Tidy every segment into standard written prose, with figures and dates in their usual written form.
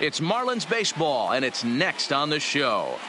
It's Marlins baseball, and it's next on the show.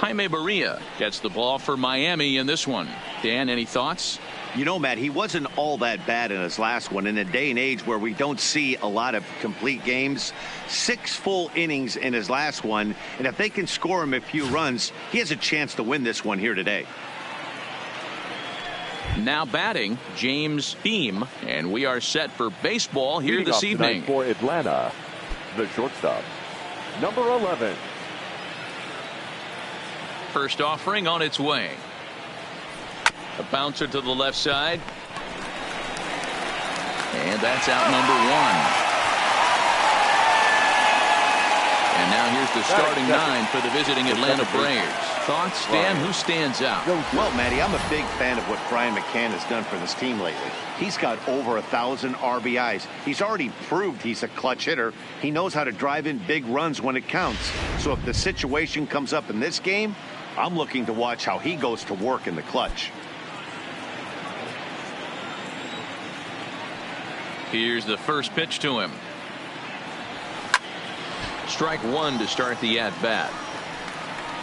Jaime Barria gets the ball for Miami in this one. Dan, any thoughts? You know, Matt, he wasn't all that bad in his last one. In a day and age where we don't see a lot of complete games, 6 full innings in his last one, and if they can score him a few runs, he has a chance to win this one here today. Now batting, James Beam, and we are set for baseball here this evening. For Atlanta, the shortstop, number 11. First offering on its way. A bouncer to the left side. And that's out number 1. And now here's the starting 9 for the visiting Atlanta Braves. Thoughts, Dan? Who stands out? Well, Matty, I'm a big fan of what Brian McCann has done for this team lately. He's got over 1,000 RBIs. He's already proved he's a clutch hitter. He knows how to drive in big runs when it counts. So if the situation comes up in this game, I'm looking to watch how he goes to work in the clutch. Here's the first pitch to him. Strike 1 to start the at-bat.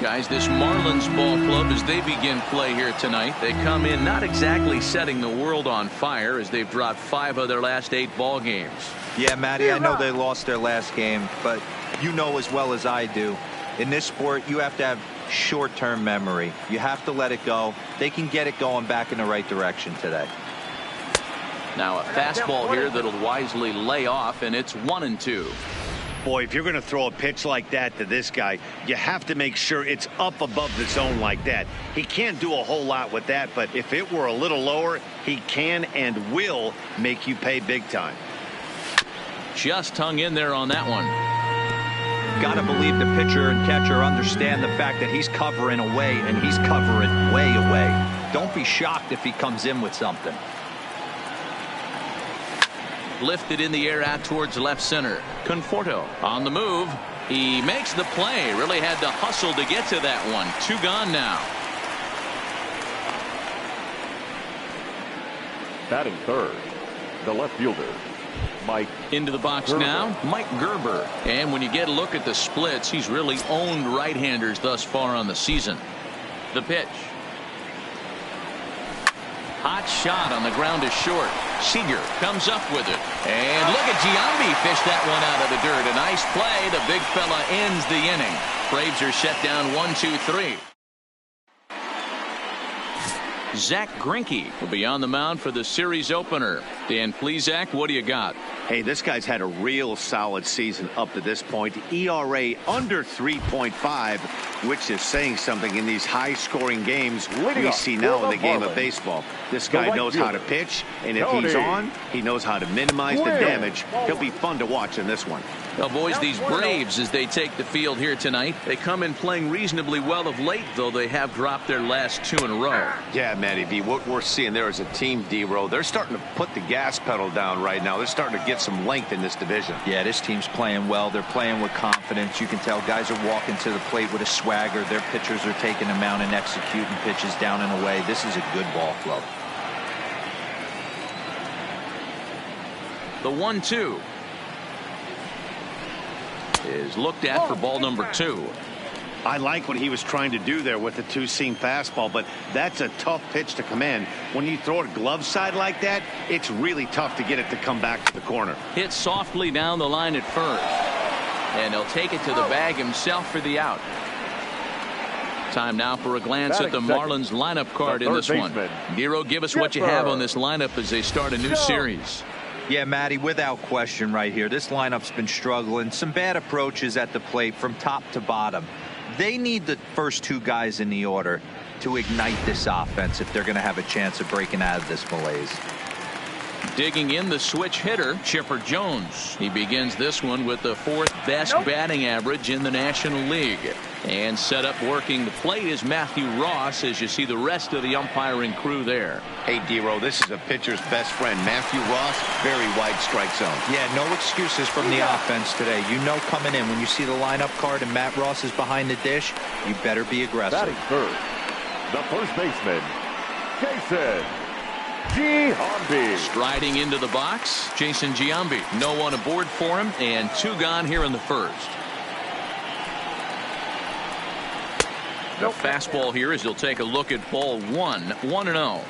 Guys, this Marlins ball club, as they begin play here tonight, they come in not exactly setting the world on fire as they've dropped 5 of their last 8 ball games. Yeah, Matty, I know they lost their last game, but you know as well as I do, in this sport, you have to have short-term memory. You have to let it go. They can get it going back in the right direction today. Now a fastball here that'll wisely lay off, and it's 1-2. Boy, if you're going to throw a pitch like that to this guy, you have to make sure it's up above the zone like that. He can't do a whole lot with that, but if it were a little lower, he can and will make you pay big time. Just hung in there on that one. Got to believe the pitcher and catcher understand the fact that he's covering away, and he's covering way away. Don't be shocked if he comes in with something. Lifted in the air out towards left center. Conforto on the move. He makes the play. Really had to hustle to get to that one. 2 gone now. Batting third, the left fielder, Mike. Into the box Gerber. now, Mike Gerber. And when you get a look at the splits, he's really owned right-handers thus far on the season. The pitch. Hot shot on the ground is short. Seager comes up with it. And look at Giambi fish that one out of the dirt. A nice play. The big fella ends the inning. Braves are set down 1-2-3. Zach Greinke will be on the mound for the series opener. Dan, please, Zach, what do you got? Hey, this guy's had a real solid season up to this point. ERA under 3.5, which is saying something in these high-scoring games we see now in the game of baseball. This guy knows how to pitch, and if he's on, he knows how to minimize the damage. He'll be fun to watch in this one. Well, boys, these Braves, as they take the field here tonight, they come in playing reasonably well of late, though they have dropped their last 2 in a row. Yeah, Matty V, what we're seeing there is a team, D-Row. They're starting to put the gas pedal down right now. They're starting to get some length in this division. Yeah, this team's playing well. They're playing with confidence. You can tell guys are walking to the plate with a swagger. Their pitchers are taking them out and executing pitches down and away. This is a good ball club. The 1-2 is looked at for ball number 2. I like what he was trying to do there with the 2-seam fastball, but that's a tough pitch to command. When you throw it glove side like that, it's really tough to get it to come back to the corner. Hit softly down the line at first, and he'll take it to the bag himself for the out. Time now for a glance at the Marlins lineup card in this one. Nero, give us what you have on this lineup as they start a new series. Yeah, Matty, without question right here. This lineup's been struggling. Some bad approaches at the plate from top to bottom. They need the first 2 guys in the order to ignite this offense if they're going to have a chance of breaking out of this malaise. Digging in the switch hitter, Chipper Jones. He begins this one with the 4th best batting average in the National League. And set up working the plate is Matthew Ross as you see the rest of the umpiring crew there. Hey, D-Row, this is a pitcher's best friend. Matthew Ross, very wide strike zone. Yeah, no excuses from the offense today. You know coming in when you see the lineup card and Matt Ross is behind the dish, you better be aggressive. Batting first, the first baseman, Jason Giambi. Striding into the box, Jason Giambi. No one aboard for him, and 2 gone here in the first. The fastball here as he'll take a look at ball 1, 1-0.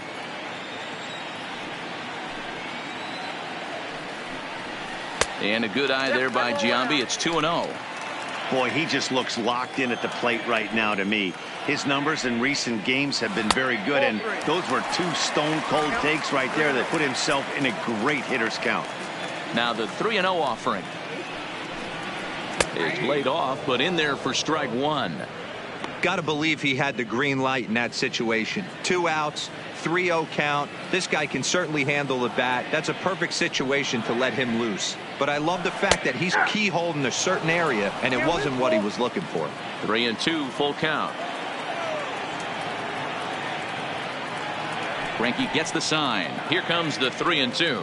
And a good eye there by Giambi. It's 2-0. Boy, he just looks locked in at the plate right now to me. His numbers in recent games have been very good, and those were 2 stone-cold takes right there that put himself in a great hitter's count. Now the 3-0 offering is laid off, but in there for strike 1. Got to believe he had the green light in that situation. 2 outs, 3-0 count. This guy can certainly handle the bat. That's a perfect situation to let him loose. But I love the fact that he's keyholed in a certain area, and it wasn't what he was looking for. 3-2, full count. Greinke gets the sign. Here comes the 3-2.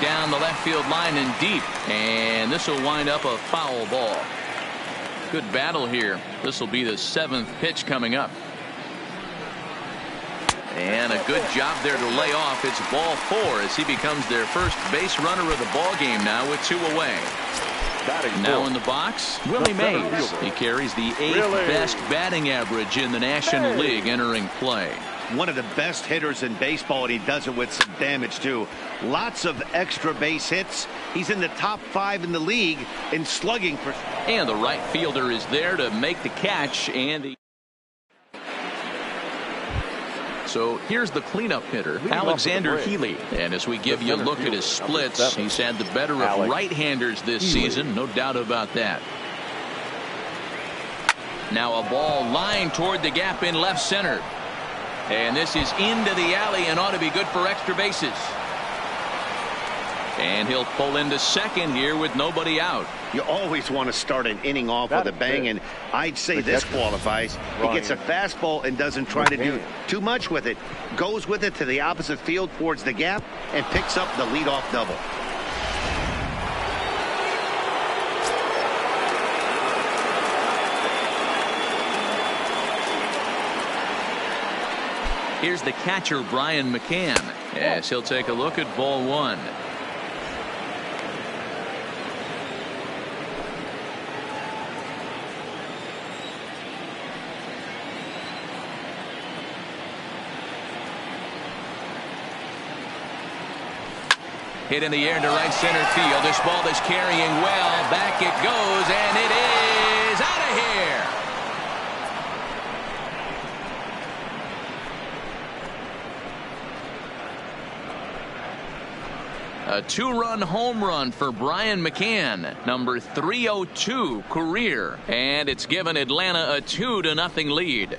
Down the left field line and deep, and this will wind up a foul ball. Good battle here. This will be the 7th pitch coming up. And a good job there to lay off. It's ball 4 as he becomes their first base runner of the ball game now with 2 away. Now in the box, Willie Mays. He carries the 8th best batting average in the National League entering play. One of the best hitters in baseball, and he does it with some damage too. Lots of extra base hits. He's in the top 5 in the league in slugging. And the right fielder is there to make the catch. And so here's the cleanup hitter, Alexander Healy. And as we give you a look at his splits, he's had the better of right-handers this season, no doubt about that. Now a ball lined toward the gap in left center. And this is into the alley and ought to be good for extra bases. And he'll pull into second here with nobody out. You always want to start an inning off with a bang, and I'd say this qualifies. He gets a fastball and doesn't try to do too much with it. Goes with it to the opposite field towards the gap and picks up the leadoff double. Here's the catcher, Brian McCann, as he'll take a look at ball 1. Hit in the air to right center field. This ball is carrying well. Back it goes, and it is out of here. A 2-run home run for Brian McCann, number 302 career, and it's given Atlanta a 2-0 lead.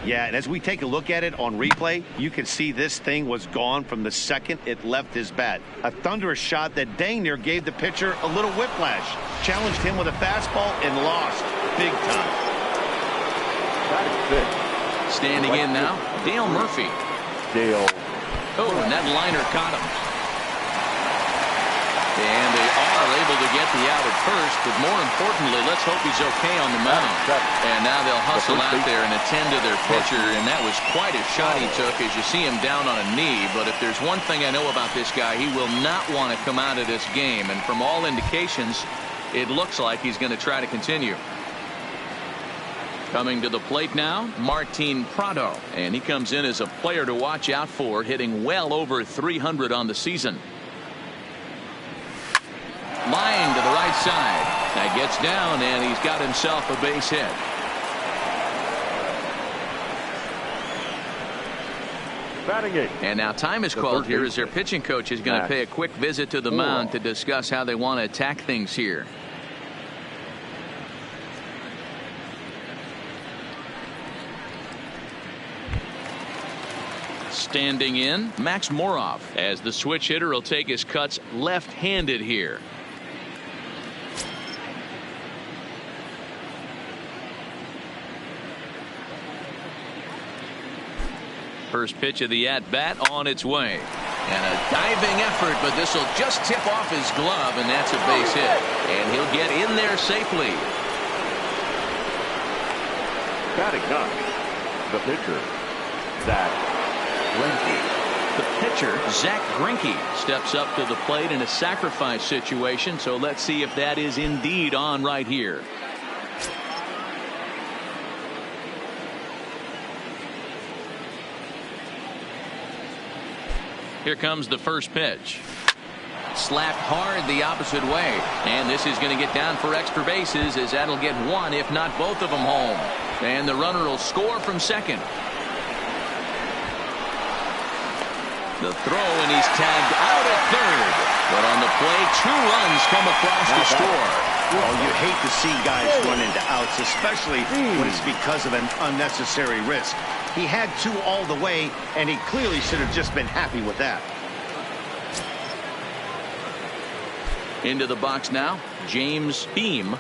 Yeah, and as we take a look at it on replay, you can see this thing was gone from the second it left his bat. A thunderous shot that dang near gave the pitcher a little whiplash. Challenged him with a fastball and lost big time. Standing in now, Dale Murphy. Oh, and that liner caught him. And they are able to get the out at first, but more importantly, let's hope he's okay on the mound. And now they'll hustle out there and attend to their pitcher, and that was quite a shot he took as you see him down on a knee. But if there's one thing I know about this guy, he will not want to come out of this game. And from all indications, it looks like he's going to try to continue. Coming to the plate now, Martin Prado, and he comes in as a player to watch out for, hitting well over 300 on the season. Line to the right side. That gets down, and he's got himself a base hit. Batting 8. And now time is called here as their pitching coach is going to pay a quick visit to the mound to discuss how they want to attack things here. Standing in, Max Moroff, as the switch hitter will take his cuts left-handed here. First pitch of the at-bat on its way. And a diving effort, but this will just tip off his glove, and that's a base hit. And he'll get in there safely. Batting ninth, the pitcher, Zach Greinke. The pitcher, Zach Greinke, steps up to the plate in a sacrifice situation, so let's see if that is indeed on right here. Here comes the first pitch. Slapped hard the opposite way. And this is going to get down for extra bases, as that'll get one, if not both of them, home. And the runner will score from second. The throw, and he's tagged out at third. But on the play, 2 runs come across to score. Oh, you hate to see guys run into outs, especially when it's because of an unnecessary risk. He had 2 all the way, and he clearly should have just been happy with that. Into the box now, James Beam.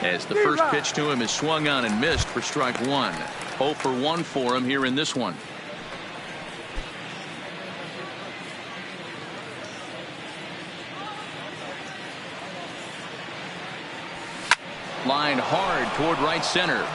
As the first pitch to him is swung on and missed for strike 1. 0 for 1 for him here in this one. Line hard toward right center.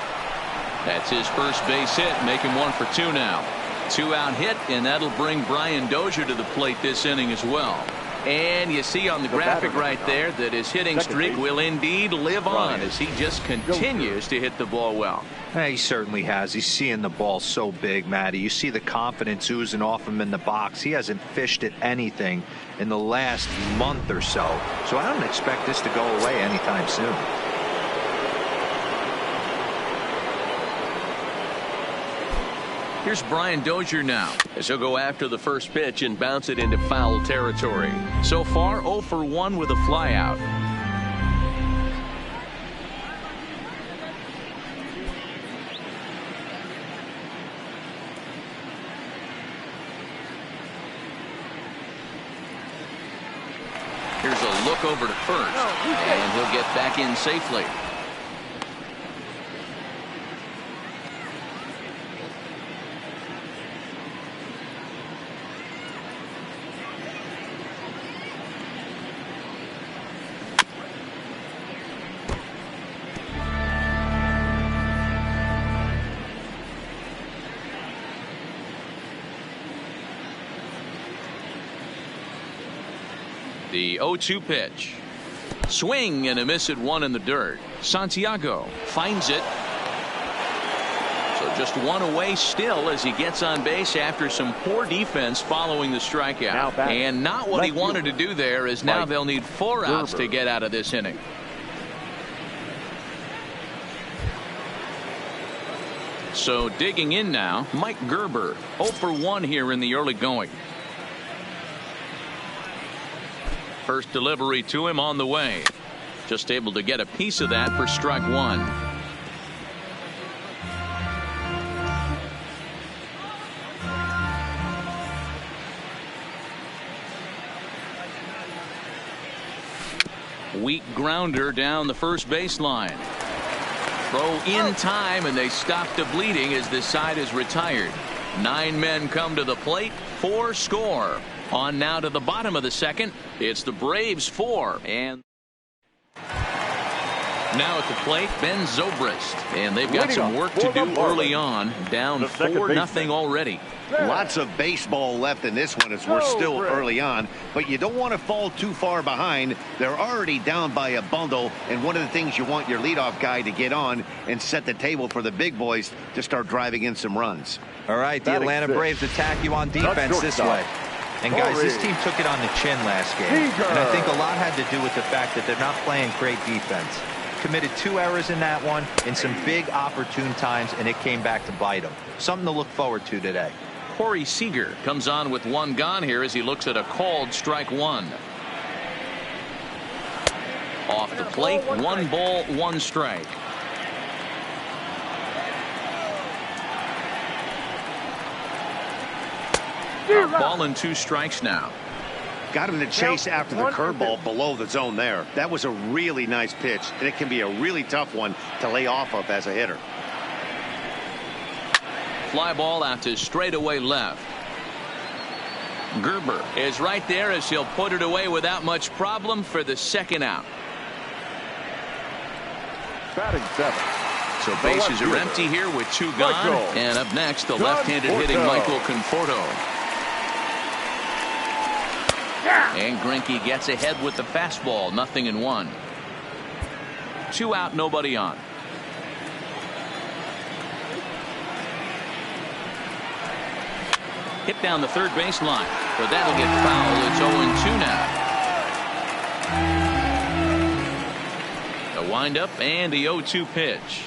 That's his first base hit, making 1 for 2 now. 2-out hit, and that'll bring Brian Dozier to the plate this inning as well. And you see on the graphic right there that his hitting streak will indeed live on as he just continues to hit the ball well. He certainly has. He's seeing the ball so big, Matty. You see the confidence oozing off him in the box. He hasn't fished at anything in the last month or so. So I don't expect this to go away anytime soon. Here's Brian Dozier now, as he'll go after the first pitch and bounce it into foul territory. So far, 0 for 1 with a flyout. Here's a look over to first, and he'll get back in safely. The 0-2 pitch. Swing and a miss at 1 in the dirt. Santiago finds it. So just 1 away still as he gets on base after some poor defense following the strikeout. And not what he wanted to do there, as now they'll need 4 outs to get out of this inning. So digging in now, Mike Gerber, 0 for 1 here in the early going. First delivery to him on the way. Just able to get a piece of that for strike 1. Weak grounder down the first baseline. Throw in time, and they stop the bleeding as this side is retired. 9 men come to the plate, 4 score. On now to the bottom of the second. It's the Braves 4. And now at the plate, Ben Zobrist. And they've got some work to do early on. Down 4-0 already. Lots of baseball left in this one as we're still early on. But you don't want to fall too far behind. They're already down by a bundle. And one of the things you want your leadoff guy to get on and set the table for the big boys to start driving in some runs. All right, the Atlanta Braves attack you on defense this way. And guys, this team took it on the chin last game. And I think a lot had to do with the fact that they're not playing great defense. Committed 2 errors in that one in some big opportune times, and it came back to bite them. Something to look forward to today. Corey Seager comes on with 1 gone here as he looks at a called strike 1. Off the plate, 1 ball, 1 strike. A ball and 2 strikes now. Got him to chase after the curveball below the zone there. That was a really nice pitch, and it can be a really tough one to lay off of as a hitter. fly ball out to straightaway left. Gerber is right there as he'll put it away without much problem for the second out. Batting 7. So bases are empty here with 2 gone. And up next, the left-handed hitting Michael Conforto. And Greinke gets ahead with the fastball. 0-1. 2 out, nobody on. Hit down the third base line, but that'll get foul. It's 0-2 now. A windup and the 0-2 pitch.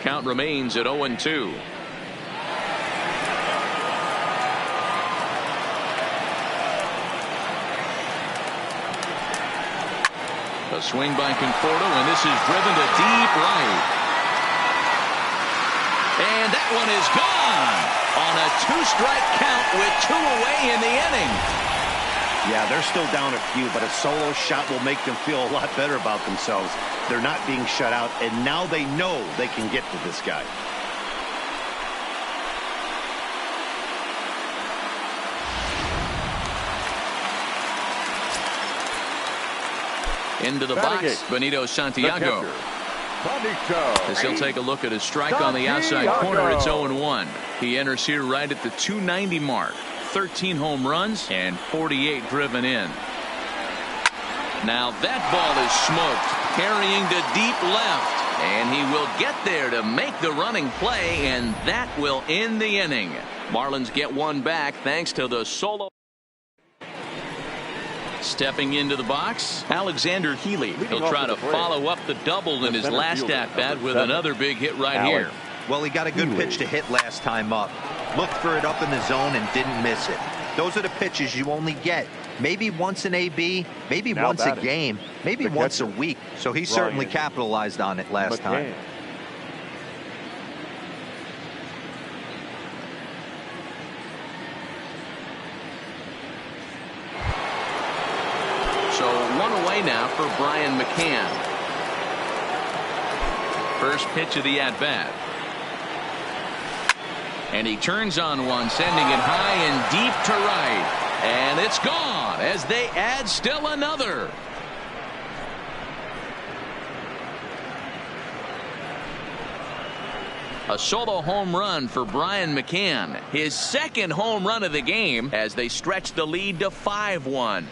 Count remains at 0-2. A swing by Conforto, and this is driven to deep right. And that one is gone on a 2-strike count with 2 away in the inning. Yeah, they're still down a few, but a solo shot will make them feel a lot better about themselves. They're not being shut out, and now they know they can get to this guy. Into the box, Benito Santiago. As he'll take a look at his strike on the outside corner. It's 0-1. He enters here right at the 290 mark. 13 home runs and 48 driven in. Now that ball is smoked, carrying to deep left, and he will get there to make the running play, and that will end the inning. Marlins get one back thanks to the solo. Stepping into the box, Alexander Healy. He'll try to follow up the double in his last at-bat with another big hit right here. Well, he got a good pitch to hit last time up. Looked for it up in the zone and didn't miss it. Those are the pitches you only get maybe once in AB, maybe once a game, maybe once a week. So he certainly capitalized on it last time. So 1 away now for Brian McCann. First pitch of the at-bat. And he turns on one, sending it high and deep to right. And it's gone as they add still another. A solo home run for Brian McCann. His second home run of the game as they stretch the lead to 5-1.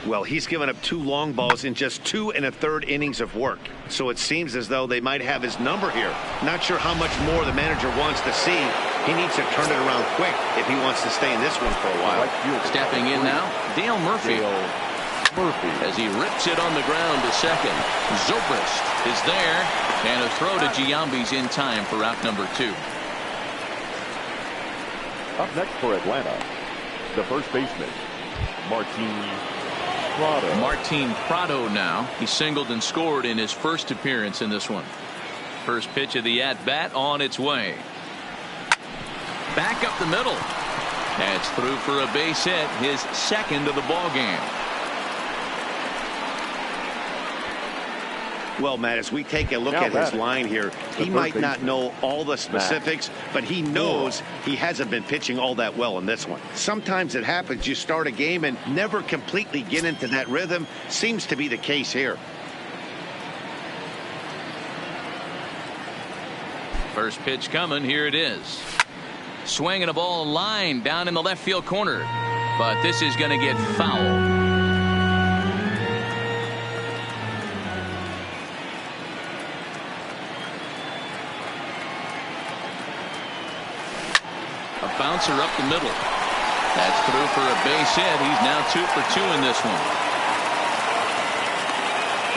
Well, he's given up 2 long balls in just 2 1/3 innings of work. So it seems as though they might have his number here. Not sure how much more the manager wants to see. He needs to turn it around quick if he wants to stay in this one for a while. Stepping in now, Dale Murphy. As he rips it on the ground to second. Zobrist is there, and a throw to Giambi's in time for out number 2. Up next for Atlanta, the first baseman, Martin Prado now. He singled and scored in his first appearance in this one. First pitch of the at-bat on its way. Back up the middle. That's through for a base hit, his second of the ball game. Well, Matt, as we take a look at his line here, he might not know all the specifics, but he knows he hasn't been pitching all that well in this one. Sometimes it happens. You start a game and never completely get into that rhythm. Seems to be the case here. First pitch coming. Here it is. Swinging a ball line down in the left field corner. But this is going to get fouled. Bouncer up the middle. That's through for a base hit. He's now 2 for 2 in this one.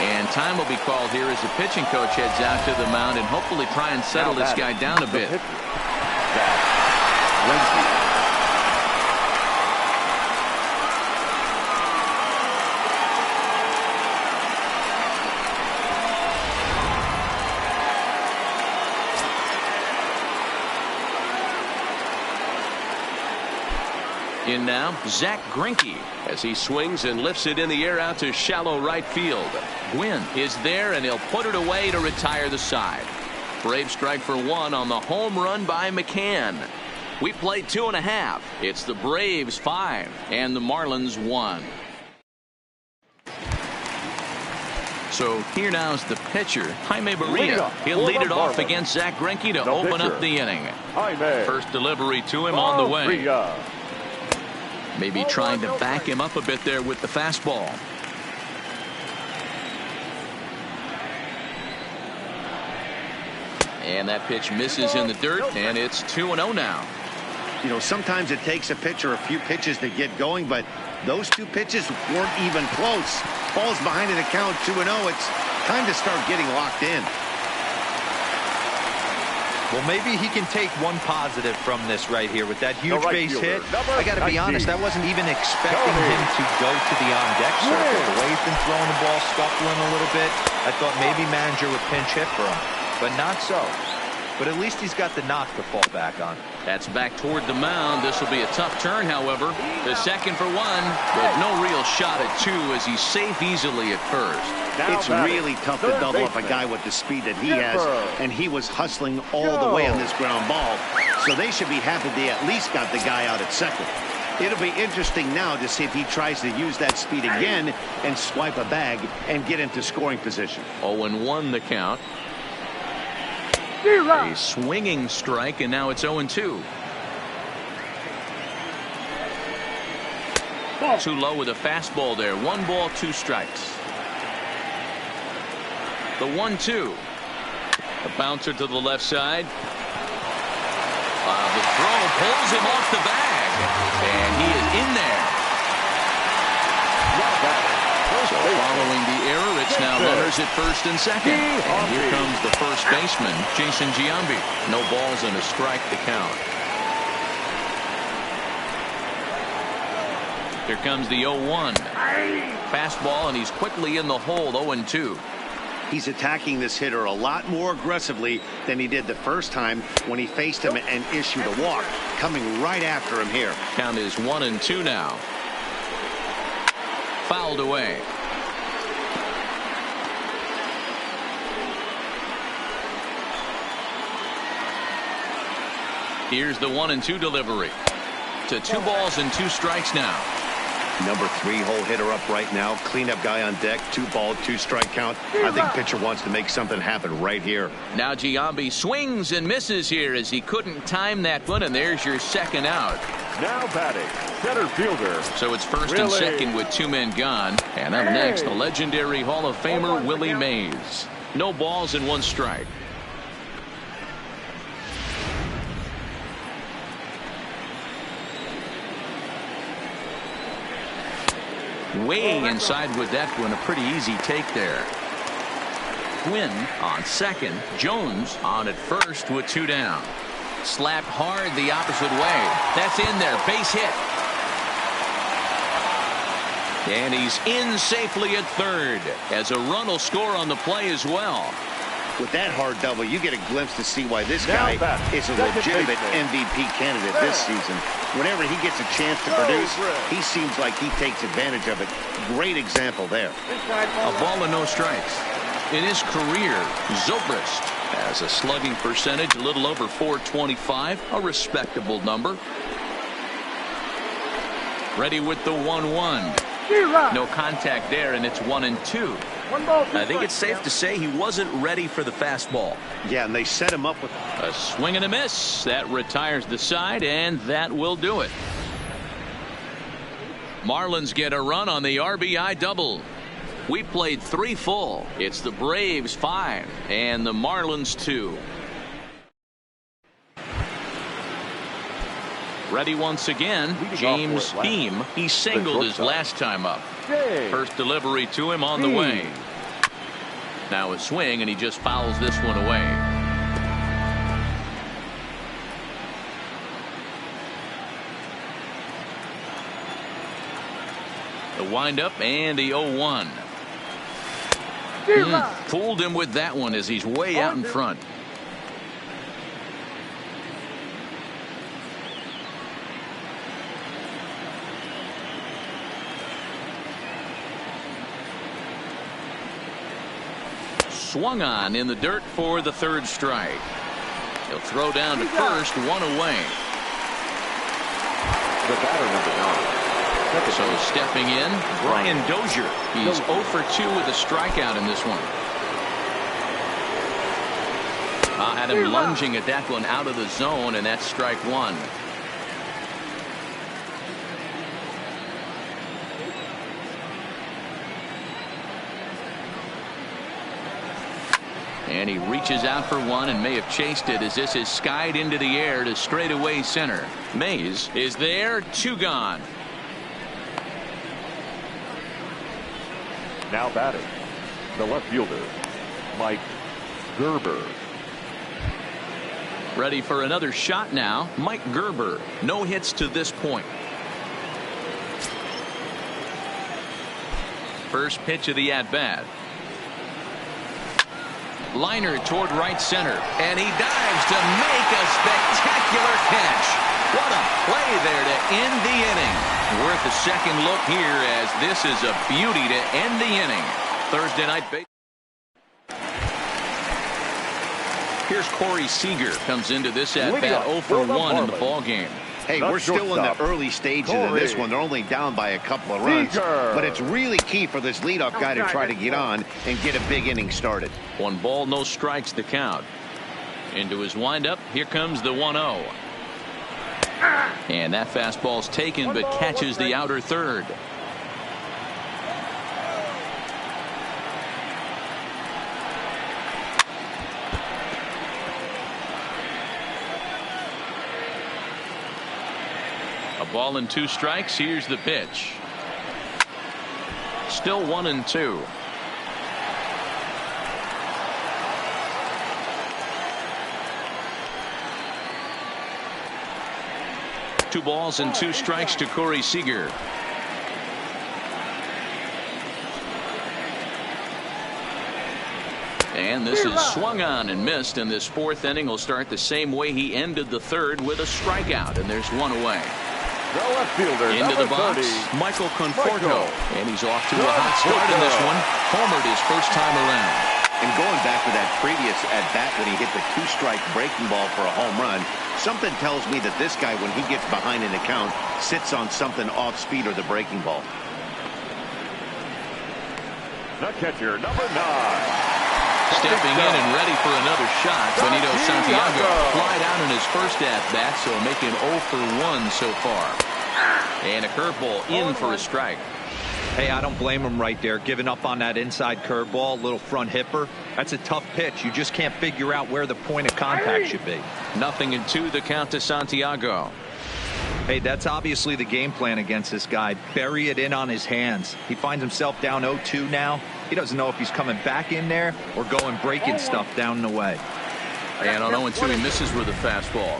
And time will be called here as the pitching coach heads out to the mound and hopefully try and settle this guy down a bit. In now, Zach Greinke as he swings and lifts it in the air out to shallow right field. Gwynn is there, and he'll put it away to retire the side. Braves strike for one on the home run by McCann. We played 2.5. It's the Braves 5 and the Marlins 1. So here now is the pitcher, Jaime Barria. He'll lead it off against Zach Greinke to open up the inning. First delivery to him on the way. Maybe trying to back him up a bit there with the fastball. And that pitch misses in the dirt, and it's 2-0 now. You know, sometimes it takes a pitcher a few pitches to get going, but those two pitches weren't even close. Ball's behind in the count, 2-0. It's time to start getting locked in. Well, maybe he can take one positive from this right here with that huge base hit. I got to be honest, I wasn't even expecting him to go to the on-deck circle. The way he's been throwing the ball, scuffling a little bit, I thought maybe manager would pinch hit for him, but not so. But at least he's got the knock to fall back on. That's back toward the mound. This will be a tough turn, however. The second for one, but no real shot at two as he's safe easily at first. It's really tough to double up a guy with the speed that he has, and he was hustling all the way on this ground ball. So they should be happy they at least got the guy out at second. It'll be interesting now to see if he tries to use that speed again and swipe a bag and get into scoring position. 0-1 the count. A swinging strike, and now it's 0-2. Too low with a fastball there. 1 ball, 2 strikes. The 1-2. A bouncer to the left side. The throw pulls him off the bag, and he is in there. So following the error, it's now runners at first and second. And here comes the first baseman, Jason Giambi. No balls and a strike to count. Here comes the 0-1. Fastball, and he's quickly in the hole, 0-2. He's attacking this hitter a lot more aggressively than he did the first time when he faced him and issued a walk. Coming right after him here. Count is 1-2 now. Fouled away. Here's the 1-2 delivery. To 2 balls and 2 strikes now. Number 3 hole hitter up right now. Cleanup guy on deck. 2 ball, 2 strike count. I think pitcher wants to make something happen right here. Now Giambi swings and misses here as he couldn't time that one, and there's your second out. Now batting, center fielder. So it's first and second with 2 men gone. And up next, the legendary Hall of Famer Willie Mays. No balls and 1 strike. Way inside with that one. A pretty easy take there. Gwynn on second. Jones on at first with 2 down. Slapped hard the opposite way. That's in there. Base hit. And he's in safely at third as a run will score on the play as well. With that hard double, you get a glimpse to see why this guy is a legitimate MVP candidate this season. Whenever he gets a chance to produce, he seems like he takes advantage of it. Great example there. A ball and no strikes. In his career, Zobrist has a slugging percentage a little over .425, a respectable number. Ready with the 1-1. No contact there, and it's 1-2. I think it's safe to say he wasn't ready for the fastball. Yeah, and they set him up with a swing and a miss. That retires the side, and that will do it. Marlins get a run on the RBI double. We played 3 full. It's the Braves 5 and the Marlins 2. Ready once again, James Beam. He singled his last time up. First delivery to him on the way. Now a swing, and he just fouls this one away. The windup and the 0-1. Fooled him with that one as he's way out in front. swung on in the dirt for the third strike. He'll throw down to first, one away. The batter, number 9. So stepping in, Brian Dozier. He's 0 for 2 with a strikeout in this one. Had him lunging at that one out of the zone, and that's strike one. And he reaches out for one and may have chased it as this is skied into the air to straightaway center. Mays is there, 2 gone. Now batting, the left fielder, Mike Gerber. Ready for another shot now, Mike Gerber. No hits to this point. First pitch of the at-bat. Liner toward right center, and he dives to make a spectacular catch. What a play there to end the inning. Worth a second look here, as this is a beauty to end the inning. Thursday night baseball. Here's Corey Seager, comes into this at-bat 0 for 1 in the ball game. Hey, we're still in the early stages of this one. They're only down by a couple of runs, but it's really key for this leadoff guy to try to get on and get a big inning started. 1 ball, no strikes the count. Into his windup, here comes the 1-0. And that fastball's taken, but catches the outer third. A ball and 2 strikes. Here's the pitch. Still 1-2. Two balls and 2 strikes to Corey Seager. And this is swung on and missed, and this 4th inning will start the same way he ended the 3rd, with a strikeout, and there's 1 away. The left fielder, into the box, 30, Michael Conforto. And he's off to a hot start in this one. Homered his first time around. And going back to that previous at-bat when he hit the 2-strike breaking ball for a home run, something tells me that this guy, when he gets behind in the count, sits on something off speed or the breaking ball. The catcher, number 9. Stepping in and ready for another shot, Benito Santiago. Flied out in his first at-bat, so making 0 for 1 so far. And a curveball in for a strike. Hey, I don't blame him right there, giving up on that inside curveball, little front hipper. That's a tough pitch. You just can't figure out where the point of contact should be. 0-2 the count to Santiago. Hey, that's obviously the game plan against this guy. Bury it in on his hands. He finds himself down 0-2 now. He doesn't know if he's coming back in there or going breaking stuff down the way. And on 0-2 he misses with a fastball.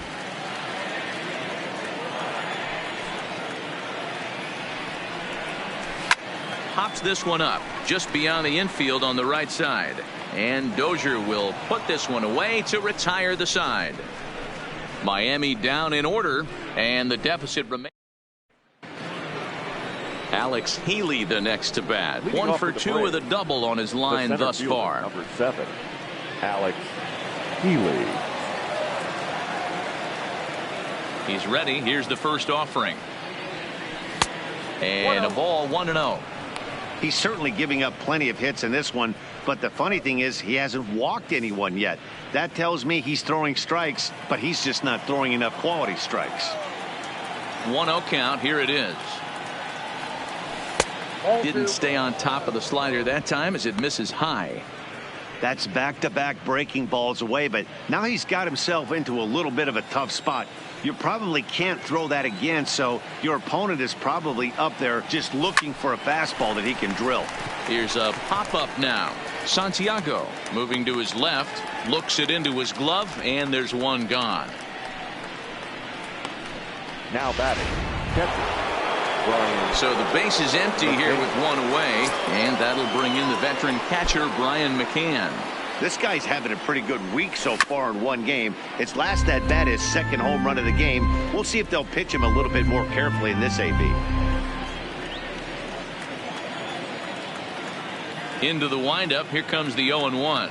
Hops this one up just beyond the infield on the right side. And Dozier will put this one away to retire the side. Miami down in order, and the deficit remains. Alex Healy the next to bat. 1 for 2 with a double on his line thus far. Number 7, Alex Healy. He's ready. Here's the first offering. And a ball, 1-0. He's certainly giving up plenty of hits in this one, but the funny thing is he hasn't walked anyone yet. That tells me he's throwing strikes, but he's just not throwing enough quality strikes. 1-0 count. Here it is. Didn't stay on top of the slider that time as it misses high. That's back-to-back breaking balls away, but now he's got himself into a little bit of a tough spot. You probably can't throw that again, so your opponent is probably up there just looking for a fastball that he can drill. Here's a pop-up now. Santiago moving to his left, looks it into his glove, and there's one gone. Now batting, catcher. So the base is empty here with 1 away, and that'll bring in the veteran catcher Brian McCann. This guy's having a pretty good week so far in one game. His last at bat, his second home run of the game. We'll see if they'll pitch him a little bit more carefully in this AB. Into the windup. Here comes the 0-1.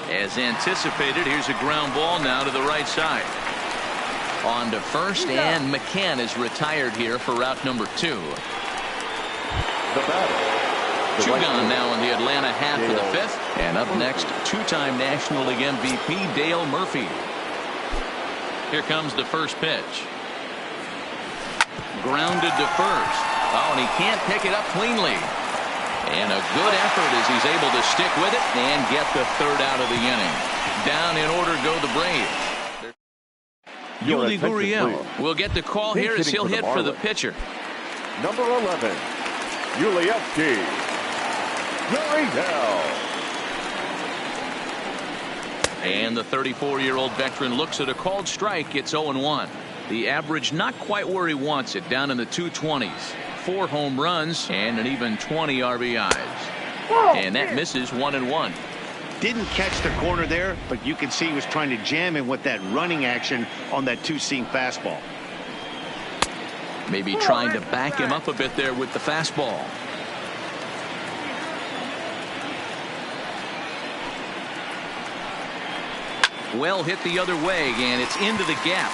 As anticipated, here's a ground ball now to the right side. On to first, and McCann is retired here for route number 2. The batter. Two gone now in the Atlanta half of the 5th. And up next, two-time National League MVP Dale Murphy. Here comes the first pitch. Grounded to first. Oh, and he can't pick it up cleanly. And a good effort as he's able to stick with it and get the 3rd out of the inning. Down in order go the Braves. Yuli Gurriel will get the call here as he'll hit for the pitcher. Number 11, Yuli Gurriel. And the 34-year-old veteran looks at a called strike. It's 0-1. The average not quite where he wants it, down in the 220s. 4 home runs and an even 20 RBIs. And that misses 1-1. Didn't catch the corner there, but you can see he was trying to jam him with that running action on that 2-seam fastball. Maybe trying to back him up a bit there with the fastball. Well hit the other way, and it's into the gap.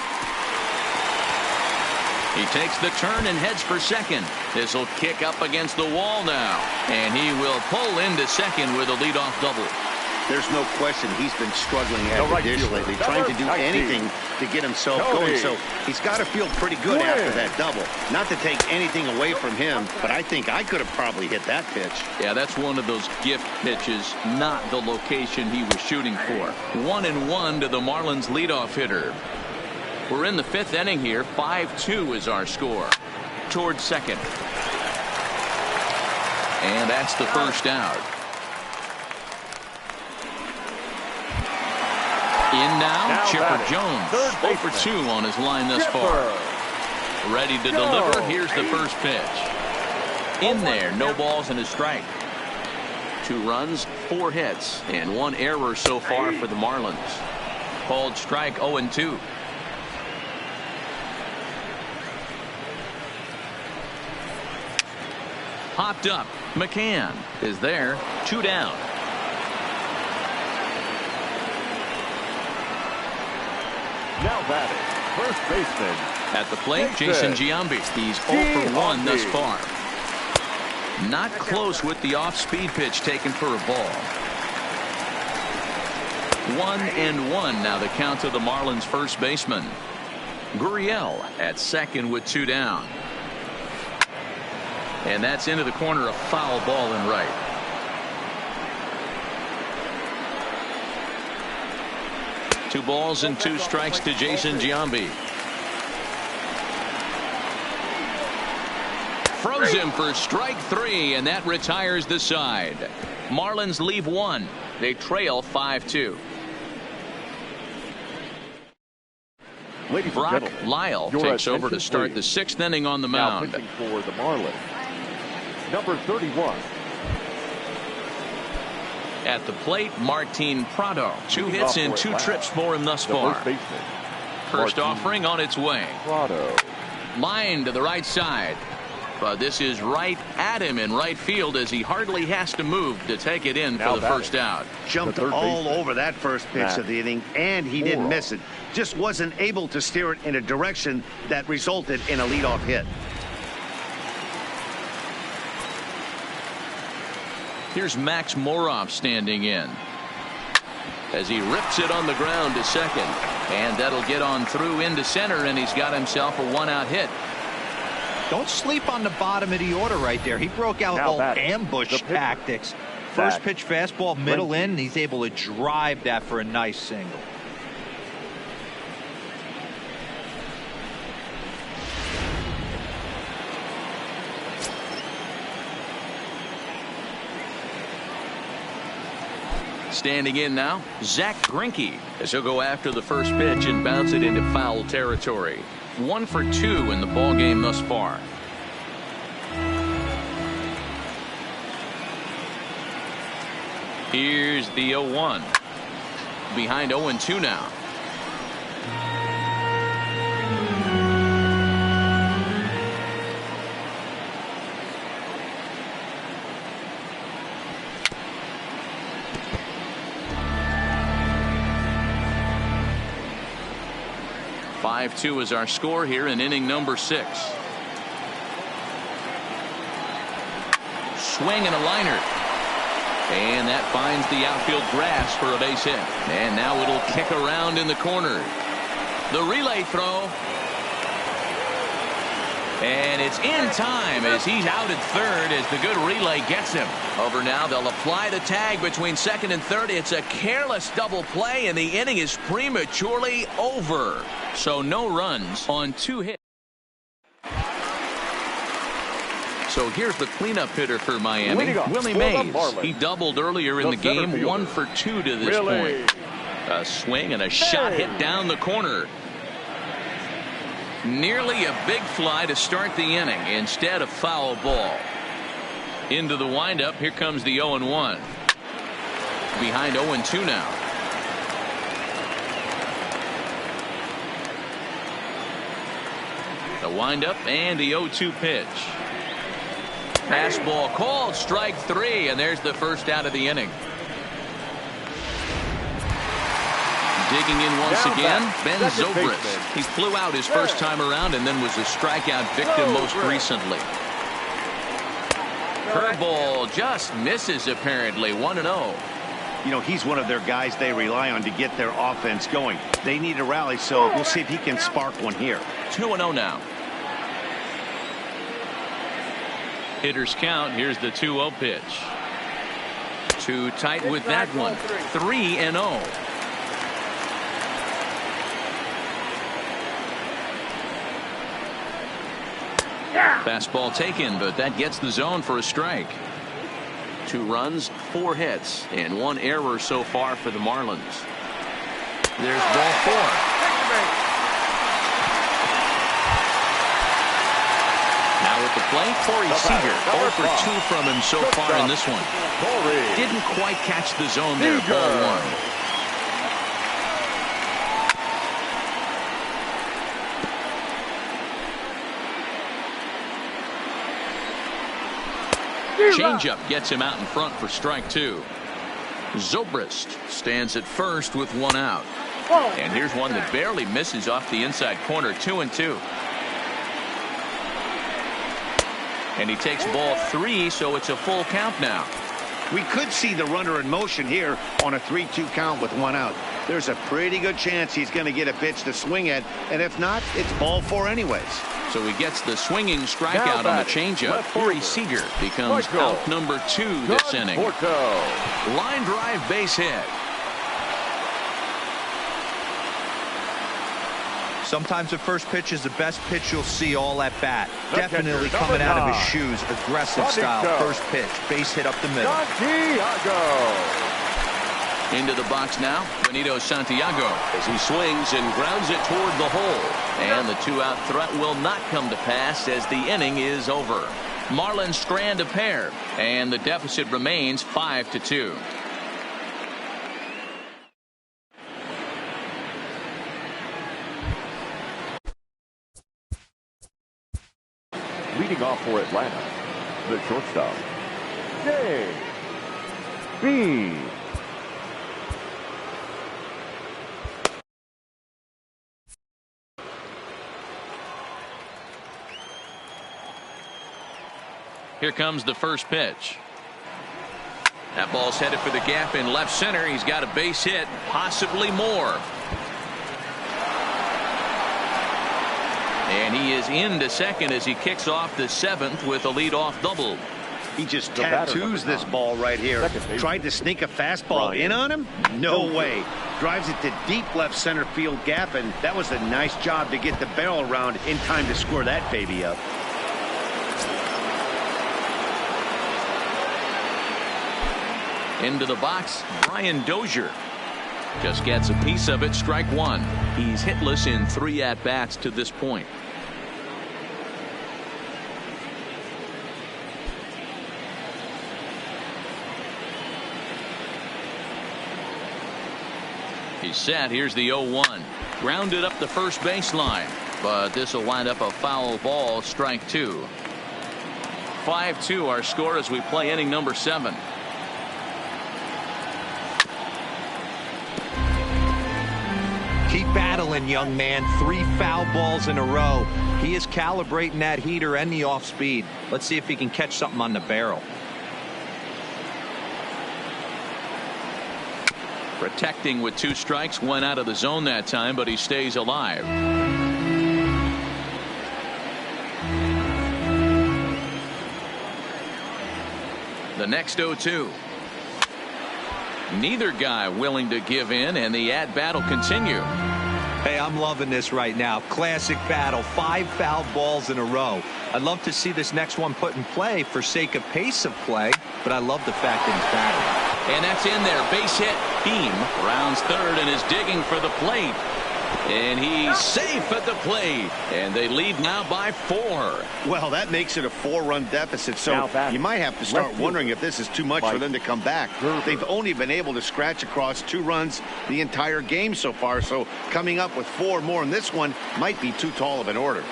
He takes the turn and heads for second. This will kick up against the wall now, and he will pull into second with a leadoff double. There's no question he's been struggling at the dish lately, trying to do anything to get himself going. So he's got to feel pretty good after that double. Not to take anything away from him, but I think I could have probably hit that pitch. Yeah, that's one of those gift pitches, not the location he was shooting for. 1-1 to the Marlins leadoff hitter. We're in the 5th inning here. 5-2 is our score. Towards second. And that's the first out. In now Chipper Jones. 0 for 2 on his line thus far. Ready to deliver. Here's the first pitch. In there. No balls and a strike. 2 runs, 4 hits, and 1 error so far for the Marlins. Called strike 0-2. Popped up. McCann is there. 2 down. Now batting, first baseman. At the plate, Jason Giambi. He's 0 for 1 thus far. Not close with the off-speed pitch taken for a ball. 1-1 now the count to the Marlins first baseman. Gurriel at second with 2 down. And that's into the corner, a foul ball in right. Two balls and 2 strikes to Jason Giambi. Froze him for strike 3, and that retires the side. Marlins leave 1. They trail 5-2. Brock Lyle takes over to start the 6th inning on the mound. Now pitching for the Marlins, number 31. At the plate, Martin Prado. 2 hits and 2 trips for him thus far. First offering on its way. Prado. Line to the right side. But this is right at him in right field as he hardly has to move to take it in for the first out. Jumped all over that first pitch of the inning, and he didn't miss it. Just wasn't able to steer it in a direction that resulted in a leadoff hit. Here's Max Moroff standing in as he rips it on the ground to second, and that'll get on through into center, and he's got himself a 1-out hit. Don't sleep on the bottom of the order right there. He broke out all ambush tactics. First pitch fastball middle in, and he's able to drive that for a nice single. Standing in now, Zach Greinke, as he'll go after the first pitch and bounce it into foul territory. 1 for 2 in the ball game thus far. Here's the 0-1. Behind 0-2 now. 5-2 is our score here in inning number 6. Swing and a liner. And that finds the outfield grass for a base hit. And now it'll kick around in the corner. The relay throw. And it's in time as he's out at third as the good relay gets him. Over now, they'll apply the tag between second and third. It's a careless double play, and the inning is prematurely over. So no runs on 2 hits. So here's the cleanup hitter for Miami, Willie Mays. He doubled earlier in the game, 1 for 2 to this point. A swing and a shot hit down the corner. Nearly a big fly to start the inning. Instead, a foul ball. Into the windup. Here comes the 0-1. Behind 0-2 now. The windup and the 0-2 pitch. Fastball called, strike 3, and there's the first out of the inning. Digging in once again, Ben Zobrist. He flew out his first time around and then was a strikeout victim most recently. Curveball just misses apparently. 1-0. You know, he's one of their guys they rely on to get their offense going. They need a rally, so we'll see if he can spark one here. 2-0 now. Hitters count. Here's the 2-0 pitch. Too tight with that one. 3-0. Fastball taken, but that gets the zone for a strike. 2 runs, 4 hits, and 1 error so far for the Marlins. There's ball 4. Now at the plate, Corey Seager. 0 for 2 from him so far in this one. Didn't quite catch the zone there. Ball 1. Changeup gets him out in front for strike 2. Zobrist stands at first with 1 out. And here's one that barely misses off the inside corner. 2-2. And he takes ball 3, so it's a full count now. We could see the runner in motion here on a 3-2 count with 1 out. There's a pretty good chance he's going to get a pitch to swing at, and if not, it's ball 4 anyways. So he gets the swinging strikeout on the changeup. Corey Seager becomes out number 2 this inning. Line drive base hit. Sometimes the first pitch is the best pitch you'll see all at bat. Definitely coming out of his shoes. Aggressive style. First pitch. Base hit up the middle. Into the box now, Benito Santiago, as he swings and grounds it toward the hole. And the 2-out threat will not come to pass as the inning is over. Marlins strand a pair, and the deficit remains 5-2. Leading off for Atlanta, the shortstop, J.B. Here comes the first pitch. That ball's headed for the gap in left center. He's got a base hit, possibly more. And he is into second as he kicks off the 7th with a leadoff double. He just tattoos this ball right here. Tried to sneak a fastball in on him? No way. Drives it to deep left center field gap, and that was a nice job to get the barrel around in time to score that baby up. Into the box, Brian Dozier. Just gets a piece of it, strike 1. He's hitless in 3 at-bats to this point. He's set. Here's the 0-1. Grounded up the first baseline, but this will wind up a foul ball, strike 2. 5-2 our score as we play inning number 7. Keep batting. battling, young man. 3 foul balls in a row. He is calibrating that heater and the off speed. Let's see if he can catch something on the barrel. Protecting with 2 strikes, went out of the zone that time, but he stays alive. The next 0-2. Neither guy willing to give in, and the at-bat will continue. Hey, I'm loving this right now. Classic battle. 5 foul balls in a row. I'd love to see this next one put in play for sake of pace of play, but I love the fact that he's battling. And that's in there. Base hit. Beam rounds third and is digging for the plate. And he's safe at the plate. And they lead now by 4. Well, that makes it a 4-run deficit. So you might have to start wondering if this is too much for them to come back. They've only been able to scratch across 2 runs the entire game so far. So coming up with 4 more in this one might be too tall of an order.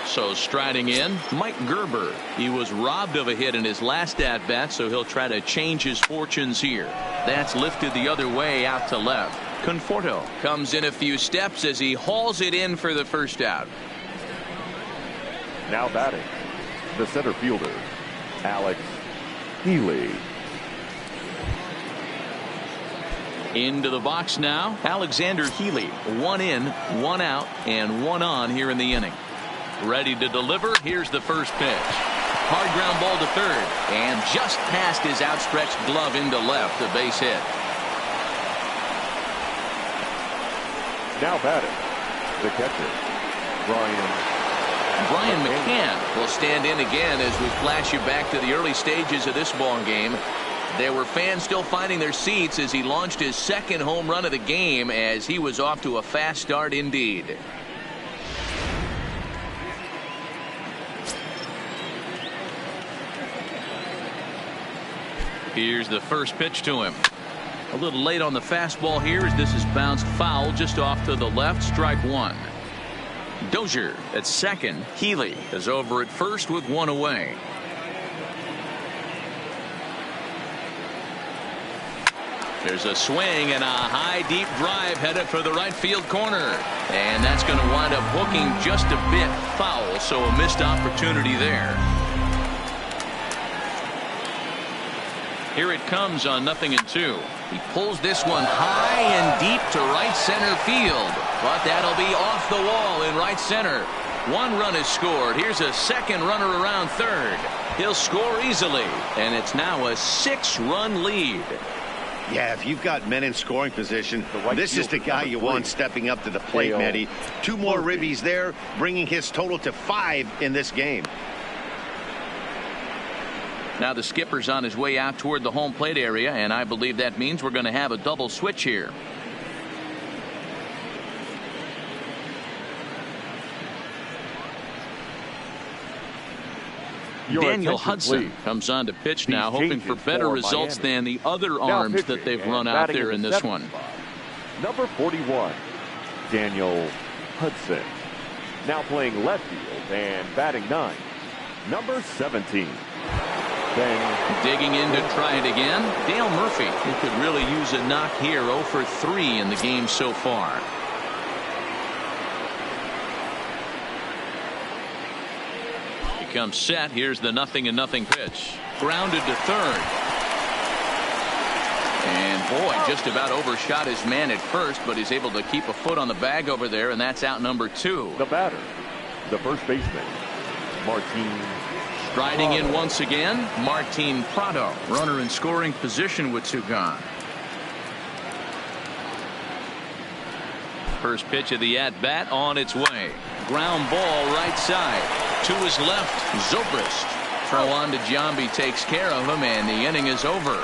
So striding in, Mike Gerber. He was robbed of a hit in his last at-bat, so he'll try to change his fortunes here. That's lifted the other way out to left. Conforto comes in a few steps as he hauls it in for the first out. Now batting, the center fielder, Alex Healy. Into the box now, Alexander Healy. 1 in, 1 out, and 1 on here in the inning. Ready to deliver. Here's the first pitch. Hard ground ball to third, and just past his outstretched glove into left, a base hit. Now batting, the catcher, Brian McCann will stand in again as we flash you back to the early stages of this ball game. There were fans still finding their seats as he launched his 2nd home run of the game, as he was off to a fast start indeed. Here's the first pitch to him. A little late on the fastball here as this is bounced foul just off to the left. Strike 1. Dozier at second. Healy is over at first with 1 away. There's a swing and a high deep drive headed for the right field corner. And that's going to wind up hooking just a bit foul, so a missed opportunity there. Here it comes on 0-2. He pulls this one high and deep to right center field, but that'll be off the wall in right center. 1 run is scored. Here's a 2nd runner around third. He'll score easily, and it's now a 6-run lead. Yeah, if you've got men in scoring position, this is the guy you want stepping up to the plate, Matty. 2 more ribbies there, bringing his total to 5 in this game. Now the skipper's on his way out toward the home plate area, and I believe that means we're going to have a double switch here. Daniel Hudson comes on to pitch now, hoping for better results than the other arms that they've run out there in this one. Number 41, Daniel Hudson. Now playing left field and batting 9, number 17. Digging in to try it again, Dale Murphy. He could really use a knock here. 0 for 3 in the game so far. He comes set. Here's the 0-0 pitch. Grounded to third. And boy, just about overshot his man at first, but he's able to keep a foot on the bag over there, and that's out number 2. The batter, the first baseman, Martin. Striding in once again, Martin Prado. Runner in scoring position with 2 gone. First pitch of the at-bat on its way. Ground ball right side. To his left, Zobrist. Throw on to Giambi takes care of him, and the inning is over.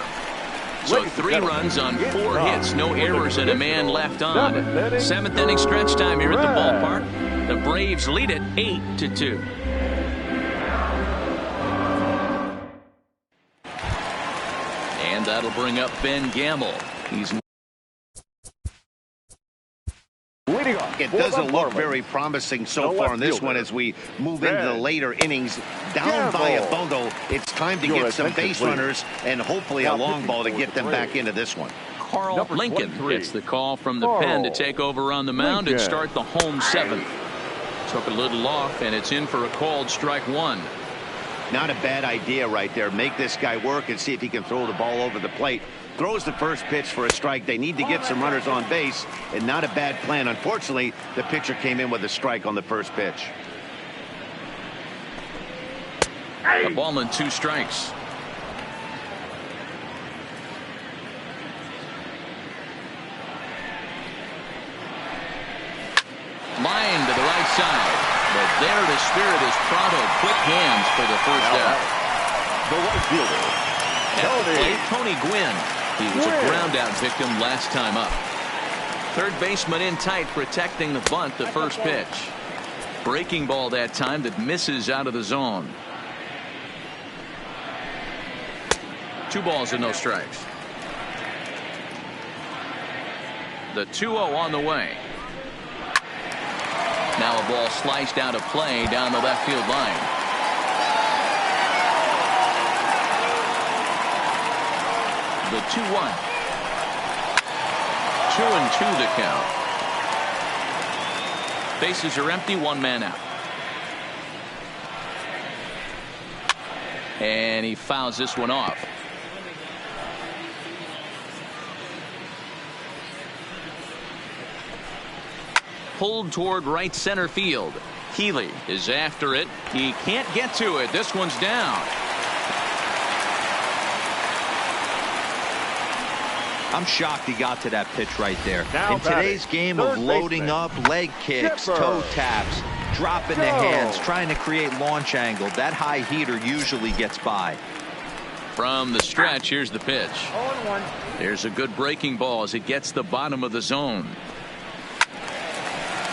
So 3 runs on 4 hits, no errors, and a man left on. 7th inning stretch time here at the ballpark. The Braves lead it 8-2. And that'll bring up Ben Gamble. He's It doesn't look very promising so far in this one as we move into the later innings. Down by a bundle, it's time to get some base runners and hopefully a long ball to get them back into this one. Carl Lincoln gets the call from the pen to take over on the mound and start the home seventh. Took a little off, and it's in for a called strike one. Not a bad idea right there. Make this guy work and see if he can throw the ball over the plate. Throws the first pitch for a strike. They need to get some runners on base, and not a bad plan. Unfortunately, the pitcher came in with a strike on the first pitch. A ball and 2 strikes. Line to the right side. But there to Spirit is Pronto. Quick hands for the first out. The right fielder, At the plate, Tony Gwynn. He was a ground out victim last time up. Third baseman in tight, protecting the bunt, the first pitch. Breaking ball that time that misses out of the zone. 2 balls and no strikes. The 2-0 on the way. Now a ball sliced out of play down the left field line. The 2-1. 2-2 the count. Bases are empty, 1 man out. And he fouls this one off. Pulled toward right center field. Healy is after it. He can't get to it. This one's down. I'm shocked he got to that pitch right there. In today's game of loading up, leg kicks, toe taps, dropping the hands, trying to create launch angle, that high heater usually gets by. From the stretch, here's the pitch. There's a good breaking ball as it gets the bottom of the zone.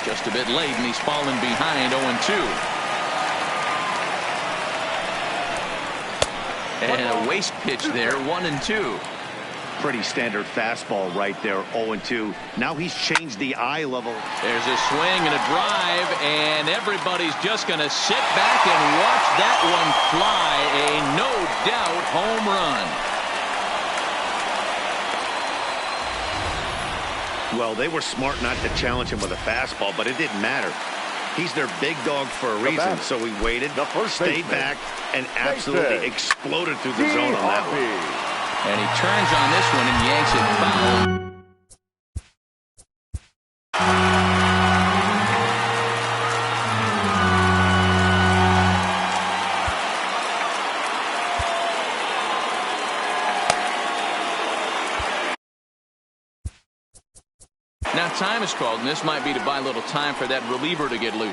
Just a bit late, and he's fallen behind 0-2. And a waste pitch there, 1-2. Pretty standard fastball right there, 0-2. Now he's changed the eye level. There's a swing and a drive, and everybody's just going to sit back and watch that one fly. A no-doubt home run. Well, they were smart not to challenge him with a fastball, but it didn't matter. He's their big dog for a reason, so he waited, stayed back, and absolutely exploded through the zone on that one. And he turns on this one and yanks it foul. Now time is called, and this might be to buy a little time for that reliever to get loose.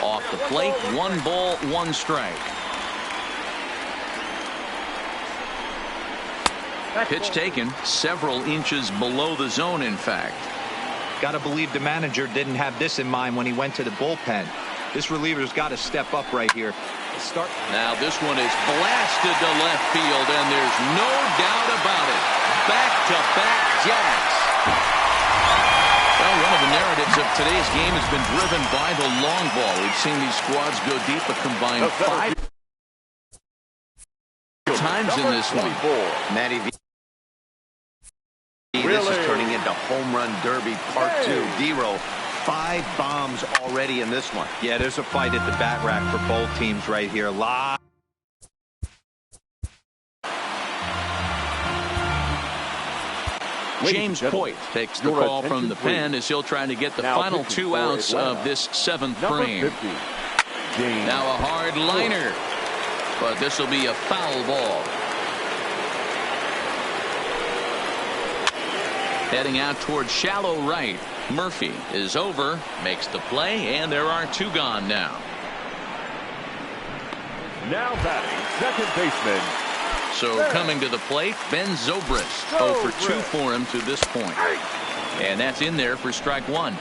Off the plate, 1 ball, 1 strike. Pitch taken several inches below the zone, in fact. Got to believe the manager didn't have this in mind when he went to the bullpen. This reliever's got to step up right here. Now this one is blasted to left field, and there's no doubt about it. Back-to-back jacks. Well, one of the narratives of today's game has been driven by the long ball. We've seen these squads go deep a combined 5 times in this one. Matty V. This is turning into home run derby part 2. D-Row, 5 bombs already in this one. Yeah, there's a fight at the bat rack for both teams right here. James Coit takes the call from the pen as he'll try to get the final 2 outs of this 7th frame. Now a hard liner, but this will be a foul ball. Heading out towards shallow right. Murphy is over, makes the play, and there are 2 gone now. Now batting, second baseman. So coming to the plate, Ben Zobrist. 0 for 2 for him to this point. And that's in there for strike 1.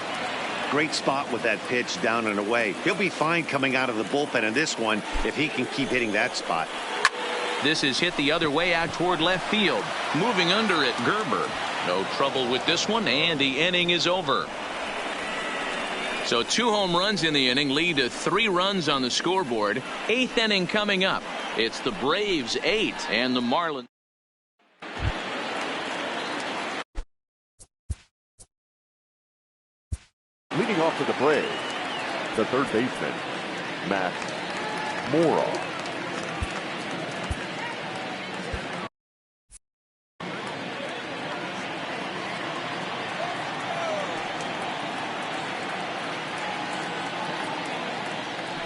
Great spot with that pitch down and away. He'll be fine coming out of the bullpen in this one if he can keep hitting that spot. This is hit the other way out toward left field. Moving under it, Gerber. No trouble with this one, and the inning is over. So 2 home runs in the inning lead to 3 runs on the scoreboard. 8th inning coming up. It's the Braves 8 and the Marlins. Leading off to the Braves, the third baseman, Matt Morrow.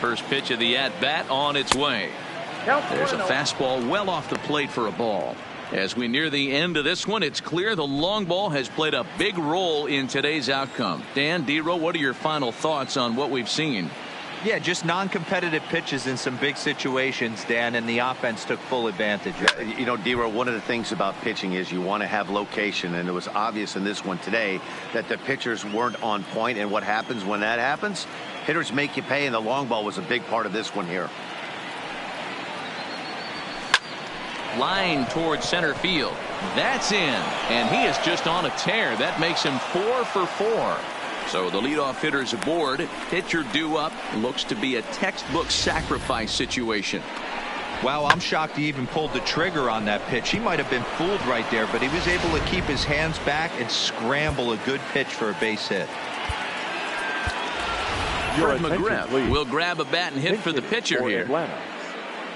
First pitch of the at-bat on its way. There's a fastball well off the plate for a ball. As we near the end of this one, it's clear the long ball has played a big role in today's outcome. Dan, Dero, what are your final thoughts on what we've seen? Yeah, just non-competitive pitches in some big situations, Dan, and the offense took full advantage of it. You know, Dero, one of the things about pitching is you want to have location, and it was obvious in this one today that the pitchers weren't on point, and what happens when that happens? Hitters make you pay, and the long ball was a big part of this one here. Line towards center field. That's in, and he is just on a tear. That makes him 4 for 4. So the leadoff hitter's aboard. Pitcher due up. Looks to be a textbook sacrifice situation. Wow, I'm shocked he even pulled the trigger on that pitch. He might have been fooled right there, but he was able to keep his hands back and scramble a good pitch for a base hit. Fred McGriff will grab a bat and hit for the pitcher here. Atlanta,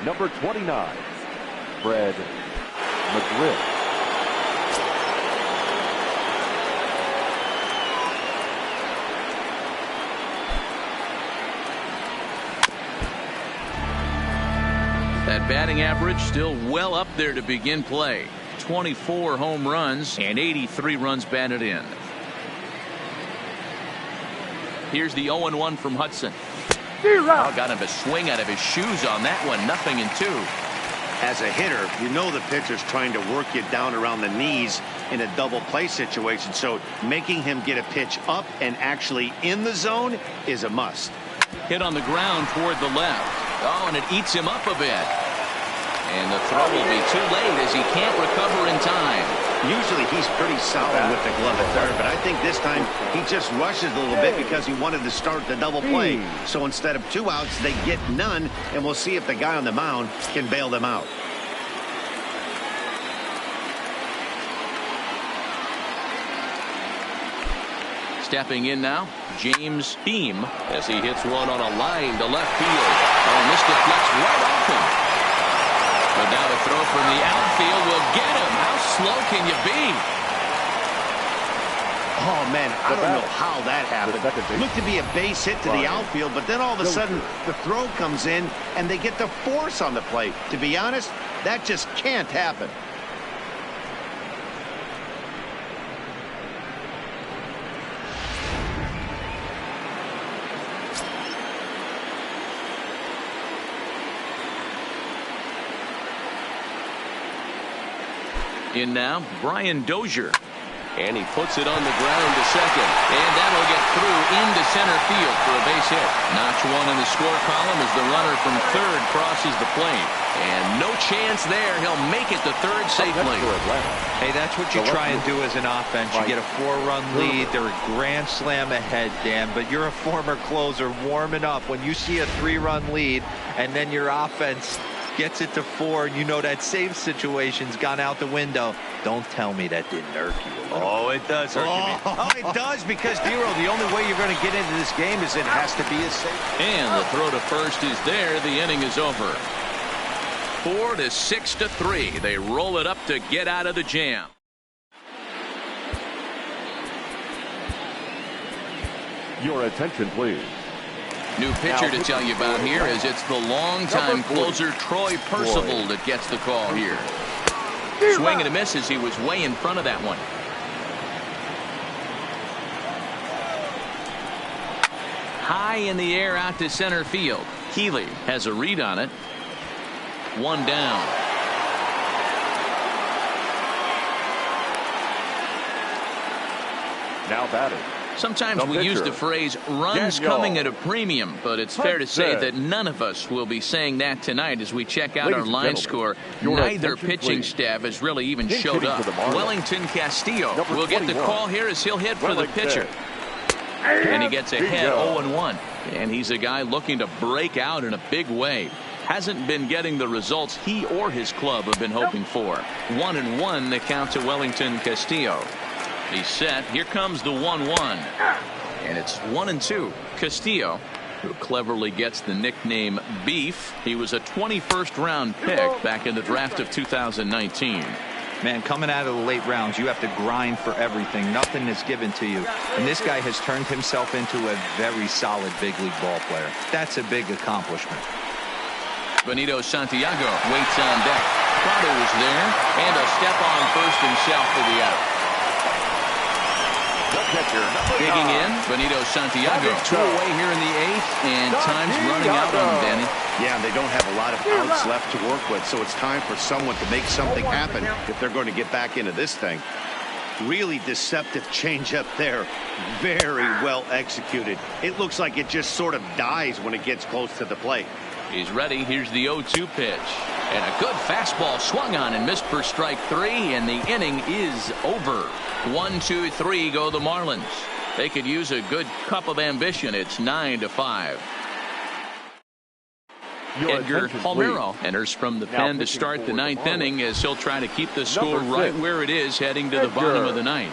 number 29, Fred McGriff. That batting average still well up there to begin play. 24 home runs and 83 runs batted in. Here's the 0-1 from Hudson. Oh, got him to swing out of his shoes on that one. 0-2. As a hitter, you know the pitcher's trying to work you down around the knees in a double play situation. So making him get a pitch up and actually in the zone is a must. Hit on the ground toward the left. Oh, and it eats him up a bit. And the throw will be too late as he can't recover in time. Usually he's pretty solid with the glove at third, but I think this time he just rushes a little bit because he wanted to start the double play. So instead of 2 outs, they get none, and we'll see if the guy on the mound can bail them out. Stepping in now, James Beam as he hits one on a line to left field. Oh, and this deflects right off him. But now the throw from the outfield will get him. How slow can you be? Oh, man, I don't know how that happened. Looked to be a base hit to the outfield, but then all of a sudden the throw comes in and they get the force on the plate. To be honest, that just can't happen. In now, Brian Dozier. And he puts it on the ground to second. And that'll get through into center field for a base hit. Notch 1 in the score column as the runner from third crosses the plate. And no chance there. He'll make it to third safely. Hey, that's what you try and do as an offense. You get a 4-run lead. They're a grand slam ahead, Dan. But you're a former closer warming up. When you see a 3-run lead and then your offense gets it to 4, and you know that save situation's gone out the window. Don't tell me that didn't irk you. Oh, it does hurt you. Oh, it does, because, Dero, the only way you're going to get into this game is it has to be a save. And the throw to first is there. The inning is over. 4 to 6 to 3. They roll it up to get out of the jam. Your attention, please. New pitcher to tell you about here as it's the longtime closer Troy Percival that gets the call here. Swing and a miss as he was way in front of that one. High in the air out to center field. Healy has a read on it. 1 down. Now batting, Sometimes we use the phrase runs coming at a premium, but it's fair to say that none of us will be saying that tonight as we check out our line score. Neither pitching staff has really even showed up. Wellington Castillo will get the call here as he'll hit for the pitcher. And he gets ahead 0-1. And he's a guy looking to break out in a big way. Hasn't been getting the results he or his club have been hoping for. 1-1 the count to Wellington Castillo. He's set. Here comes the 1-1. And it's 1-2. Castillo, who cleverly gets the nickname Beef. He was a 21st round pick back in the draft of 2019. Man, coming out of the late rounds, you have to grind for everything. Nothing is given to you. And this guy has turned himself into a very solid big league ball player. That's a big accomplishment. Benito Santiago waits on deck. Prado was there, and a step on first himself for the out. Digging in, Benito Santiago. 2 away here in the 8th, and time's running out on him, Danny. Yeah, they don't have a lot of outs left to work with, so it's time for someone to make something happen if they're going to get back into this thing. Really deceptive changeup there. Very well executed. It looks like it just sort of dies when it gets close to the plate. He's ready. Here's the 0-2 pitch. And a good fastball swung on and missed for strike 3, and the inning is over. 1-2-3 go the Marlins. They could use a good cup of ambition. It's 9-5. Edgar Palmeiro enters from the pen to start the 9th inning as he'll try to keep the score right where it is heading to the bottom of the 9th.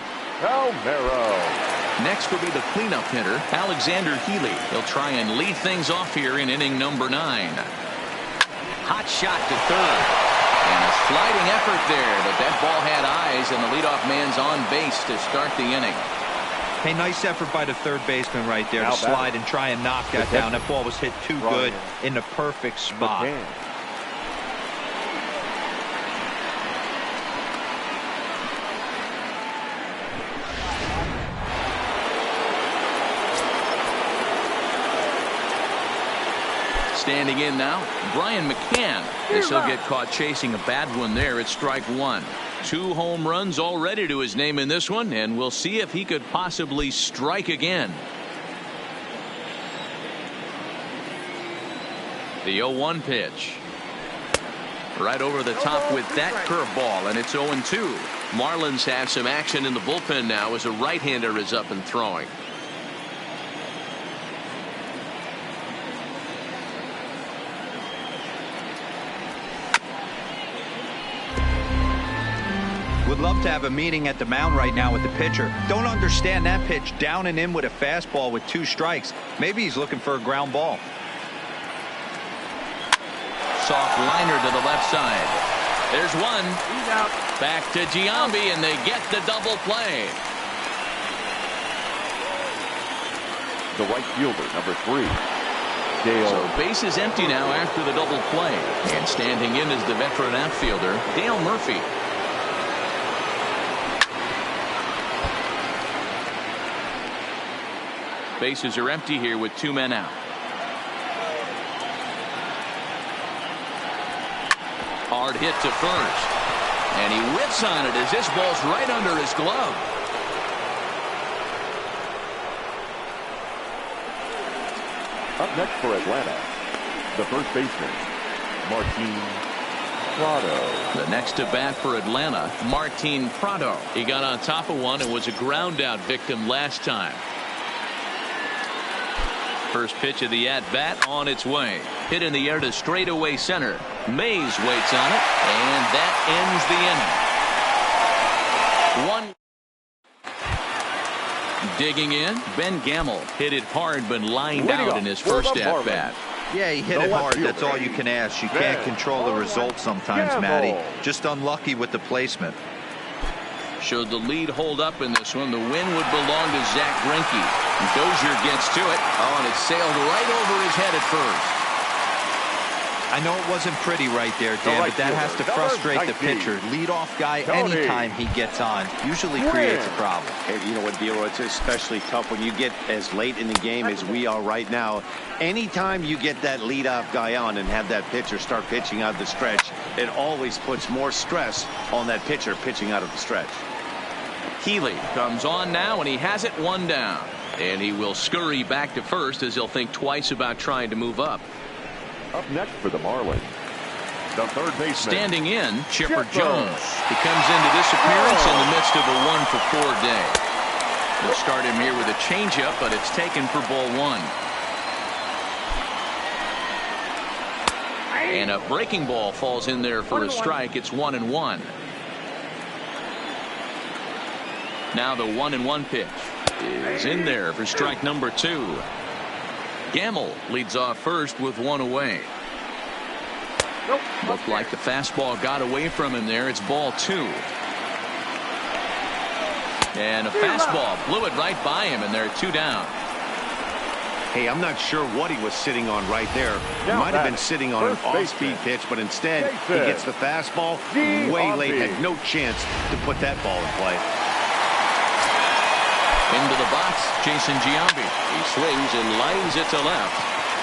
Next will be the cleanup hitter, Alexander Healy. He'll try and lead things off here in inning number 9. Hot shot to third. And a sliding effort there, but that ball had eyes, and the leadoff man's on base to start the inning. Hey, nice effort by the third baseman right there to slide and try and knock that down. That ball was hit too good in the perfect spot. Standing in now, Brian McCann. This will get caught chasing a bad one there at strike 1. 2 home runs already to his name in this one, and we'll see if he could possibly strike again. The 0-1 pitch. Right over the top with that curveball, and it's 0-2. Marlins have some action in the bullpen now as a right-hander is up and throwing. Would love to have a meeting at the mound right now with the pitcher. Don't understand that pitch down and in with a fastball with 2 strikes. Maybe he's looking for a ground ball. Soft liner to the left side. There's one. He's out. Back to Giambi, and they get the double play. The right fielder, number 3. Dale. So base is empty now after the double play. And standing in is the veteran outfielder, Dale Murphy. Bases are empty here with 2 men out. Hard hit to first. And he whips on it as this ball's right under his glove. Up next for Atlanta, the first baseman, Martin Prado. The next to bat for Atlanta, Martin Prado. He got on top of one and was a ground out victim last time. First pitch of the at-bat on its way. Hit in the air to straightaway center. Mays waits on it, and that ends the inning. Digging in, Ben Gamel hit it hard but lined out in his first at-bat. Yeah, he hit it hard. That's all you can ask. You can't control the result sometimes, Matty. Just unlucky with the placement. Should the lead hold up in this one, the win would belong to Zach Greinke. Dozier gets to it. Oh, and it sailed right over his head at first. I know it wasn't pretty right there, Dan, but that has to frustrate the pitcher. Leadoff guy, anytime he gets on, usually creates a problem. And you know what, Dilo, it's especially tough when you get as late in the game as we are right now. Anytime you get that leadoff guy on and have that pitcher start pitching out of the stretch, it always puts more stress on that pitcher pitching out of the stretch. Healy comes on now, and he has it 1 down. And he will scurry back to first as he'll think twice about trying to move up. Up next for the Marlins, the third baseman. Standing in, Chipper Jones. He comes into this appearance in the midst of a 1-for-4 day. We'll start him here with a changeup, but it's taken for ball 1. And a breaking ball falls in there for a strike. It's 1-1. Now the 1-1 pitch is in there for strike number 2. Gamble leads off first with 1 away. Looked like the fastball got away from him there. It's ball 2. And a fastball blew it right by him, and they're 2 down. Hey, I'm not sure what he was sitting on right there. He might have been sitting on an off-speed pitch, but instead he gets the fastball way late. Had no chance to put that ball in play. Into the box, Jason Giambi. He swings and lines it to left.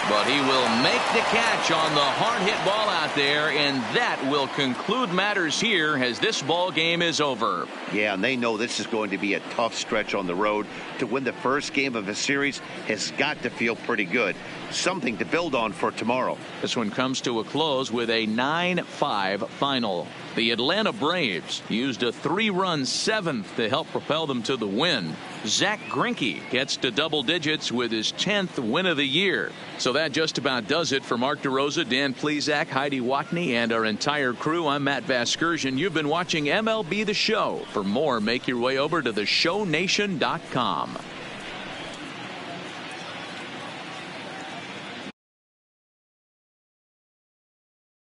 But he will make the catch on the hard hit ball out there, and that will conclude matters here as this ball game is over. Yeah, and they know this is going to be a tough stretch on the road. To win the first game of a series has got to feel pretty good. Something to build on for tomorrow. This one comes to a close with a 9-5 final. The Atlanta Braves used a 3-run 7th to help propel them to the win. Zach Greinke gets to double digits with his 10th win of the year. So that just about does it for Mark DeRosa, Dan Plesac, Heidi Watney, and our entire crew. I'm Matt Vasgersian. You've been watching MLB The Show. For more, make your way over to theshownation.com.